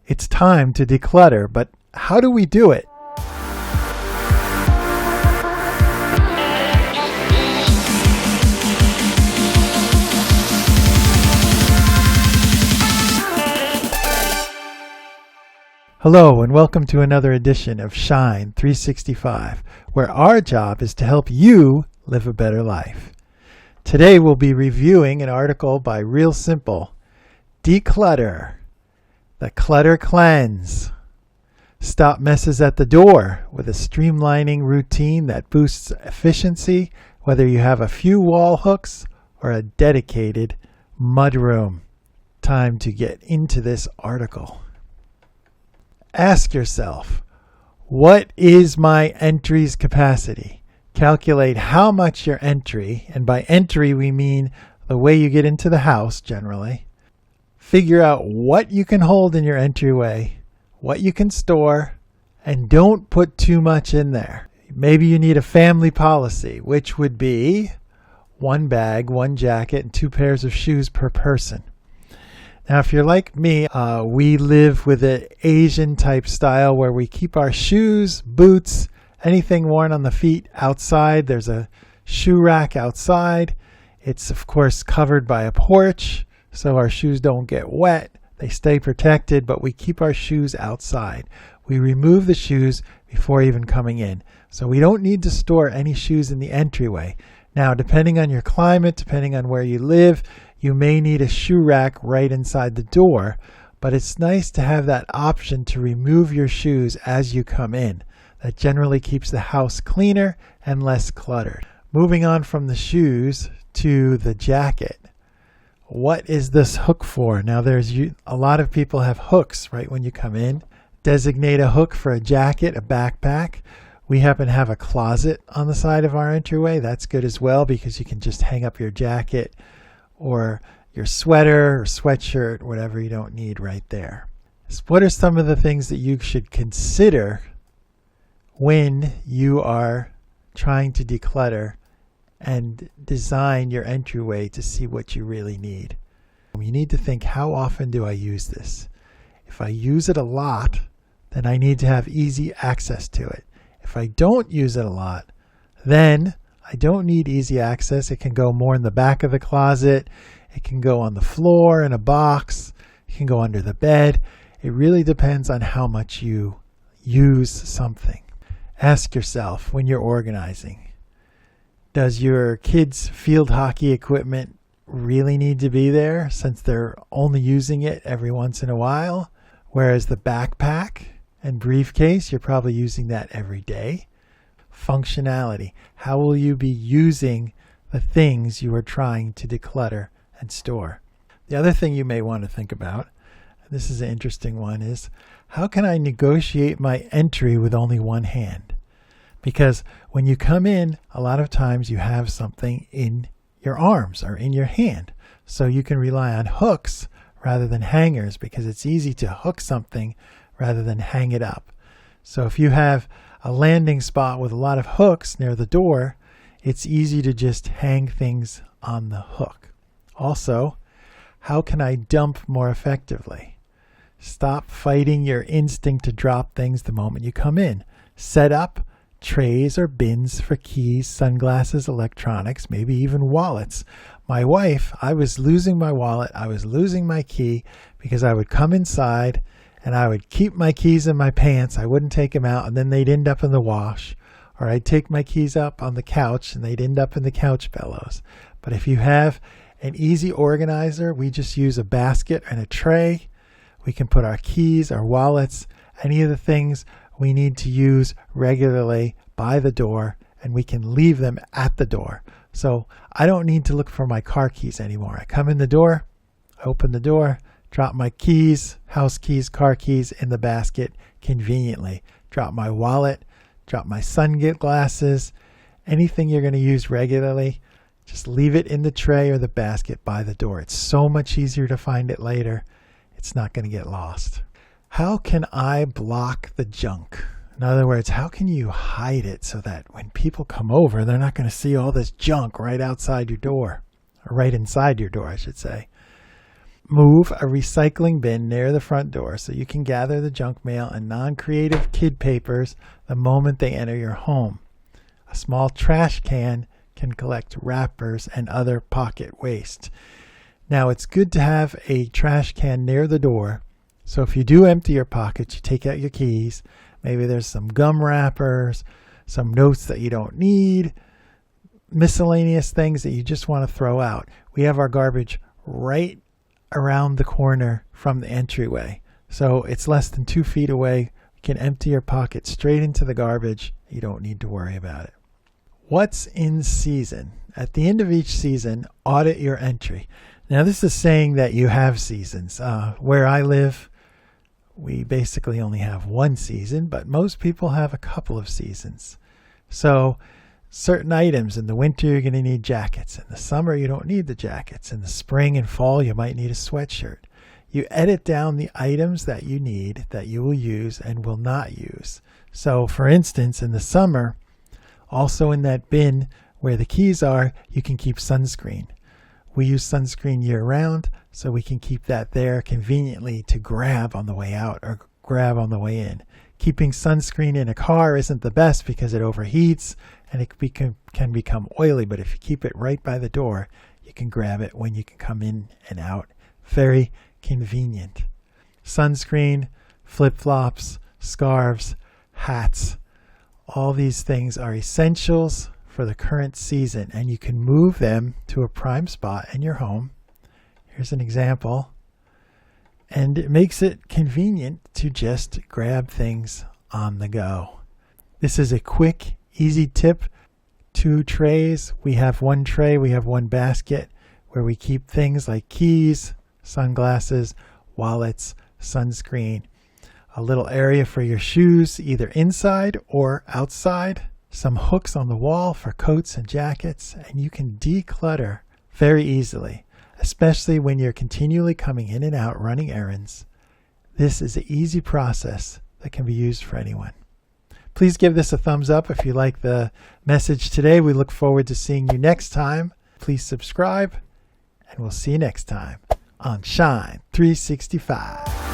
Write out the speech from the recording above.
It's time to declutter, but how do we do it? Hello and welcome to another edition of Shine 365, where our job is to help you live a better life. Today we'll be reviewing an article by Real Simple, Declutter, the Clutter Cleanse. Stop messes at the door with a streamlining routine that boosts efficiency, whether you have a few wall hooks or a dedicated mudroom. Time to get into this article. Ask yourself, what is my entry's capacity? Calculate how much your entry, and by entry we mean the way you get into the house generally. Figure out what you can hold in your entryway, what you can store, and don't put too much in there. Maybe you need a family policy, which would be 1 bag, 1 jacket, and 2 pairs of shoes per person. Now, if you're like me, we live with an Asian type style where we keep our shoes, boots, anything worn on the feet outside. There's a shoe rack outside. It's, of course, covered by a porch, so our shoes don't get wet. They stay protected, but we keep our shoes outside. We remove the shoes before even coming in. So we don't need to store any shoes in the entryway. Now, depending on your climate, depending on where you live, you may need a shoe rack right inside the door, but it's nice to have that option to remove your shoes as you come in. That generally keeps the house cleaner and less cluttered. Moving on from the shoes to the jacket. What is this hook for? Now a lot of people have hooks right when you come in. Designate a hook for a jacket, a backpack. We happen to have a closet on the side of our entryway. That's good as well because you can just hang up your jacket or your sweater or sweatshirt, whatever you don't need right there. So what are some of the things that you should consider when you are trying to declutter and design your entryway to see what you really need? You need to think, how often do I use this? If I use it a lot, then I need to have easy access to it. If I don't use it a lot, then I don't need easy access. It can go more in the back of the closet. It can go on the floor in a box. It can go under the bed. It really depends on how much you use something. Ask yourself when you're organizing, does your kids' field hockey equipment really need to be there since they're only using it every once in a while? Whereas the backpack and briefcase, you're probably using that every day. Functionality. How will you be using the things you are trying to declutter and store? The other thing you may want to think about, and this is an interesting one, is how can I negotiate my entry with only one hand? Because when you come in, a lot of times you have something in your arms or in your hand. So you can rely on hooks rather than hangers because it's easy to hook something rather than hang it up. So if you have a landing spot with a lot of hooks near the door, it's easy to just hang things on the hook. Also, how can I dump more effectively? Stop fighting your instinct to drop things the moment you come in. Set up trays or bins for keys, sunglasses, electronics, maybe even wallets. My wife, I was losing my wallet, I was losing my key because I would come inside and I would keep my keys in my pants. I wouldn't take them out, and then they'd end up in the wash. Or I'd take my keys up on the couch, and they'd end up in the couch pillows. But if you have an easy organizer, we just use a basket and a tray. We can put our keys, our wallets, any of the things we need to use regularly by the door, and we can leave them at the door. So I don't need to look for my car keys anymore. I come in the door, I open the door, drop my keys, house keys, car keys in the basket conveniently. Drop my wallet, drop my sunglasses, anything you're going to use regularly, just leave it in the tray or the basket by the door. It's so much easier to find it later. It's not going to get lost. How can I block the junk? In other words, how can you hide it so that when people come over, they're not going to see all this junk right outside your door, or right inside your door, I should say. move a recycling bin near the front door so you can gather the junk mail and non-creative kid papers the moment they enter your home. A small trash can collect wrappers and other pocket waste. Now, it's good to have a trash can near the door, so if you do empty your pockets, you take out your keys. Maybe there's some gum wrappers, some notes that you don't need, miscellaneous things that you just want to throw out. We have our garbage right around the corner from the entryway, so it's less than 2 feet away. You can empty your pocket straight into the garbage. You don't need to worry about it. What's in season? At the end of each season, audit your entry. Now, this is saying that you have seasons. Where I live, we basically only have one season, but most people have a couple of seasons. So certain items, in the winter, you're going to need jackets. In the summer, you don't need the jackets. In the spring and fall, you might need a sweatshirt. You edit down the items that you need, that you will use and will not use. So, for instance, in the summer, also in that bin where the keys are, you can keep sunscreen. We use sunscreen year-round, so we can keep that there conveniently to grab on the way out or grab on the way in. Keeping sunscreen in a car isn't the best because it overheats and it can become oily, but if you keep it right by the door, you can grab it when you can come in and out. Very convenient. Sunscreen, flip-flops, scarves, hats, all these things are essentials for the current season, and you can move them to a prime spot in your home. Here's an example. And it makes it convenient to just grab things on the go. This is a quick, easy tip. 2 trays. We have 1 tray, we have 1 basket where we keep things like keys, sunglasses, wallets, sunscreen. A little area for your shoes, either inside or outside. Some hooks on the wall for coats and jackets, and you can declutter very easily, especially when you're continually coming in and out running errands. This is an easy process that can be used for anyone. Please give this a thumbs up if you like the message today. We look forward to seeing you next time. Please subscribe, and we'll see you next time on Shine 365.